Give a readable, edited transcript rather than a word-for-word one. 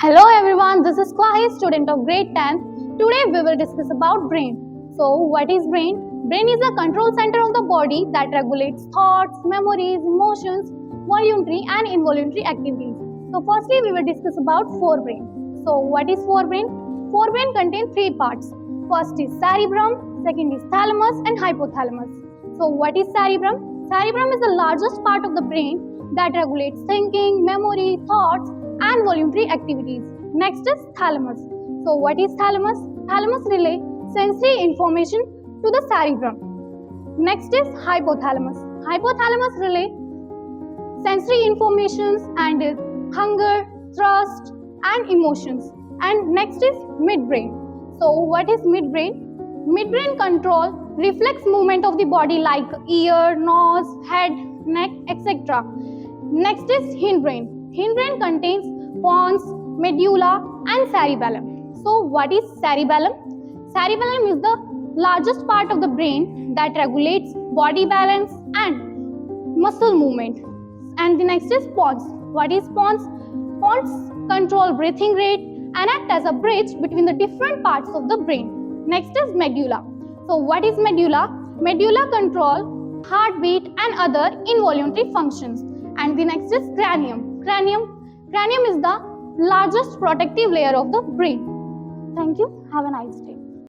Hello everyone, this is Kwahi, student of grade 10. Today we will discuss about brain. So what is brain? Brain is the control center of the body that regulates thoughts, memories, emotions, voluntary and involuntary activities. So firstly we will discuss about forebrain. So what is forebrain? Forebrain contains three parts. First is cerebrum, second is thalamus and hypothalamus. So what is cerebrum? Cerebrum is the largest part of the brain that regulates thinking, memory, thoughts and voluntary activities. Next is thalamus. So what is thalamus? Thalamus relays sensory information to the cerebrum. Next is hypothalamus. Hypothalamus relays sensory informations and hunger, thirst and emotions. And next is midbrain. So what is midbrain? Midbrain control reflex movement of the body like ear, nose, head, neck, etc. Next is hindbrain. Hindbrain contains pons, medulla and cerebellum. So what is cerebellum? Cerebellum is the largest part of the brain that regulates body balance and muscle movement. And the next is pons. What is pons? Pons control breathing rate and act as a bridge between the different parts of the brain. Next is medulla. So what is medulla? Medulla control heartbeat and other involuntary functions. And the next is cranium. Cranium is the largest protective layer of the brain. Thank you. Have a nice day.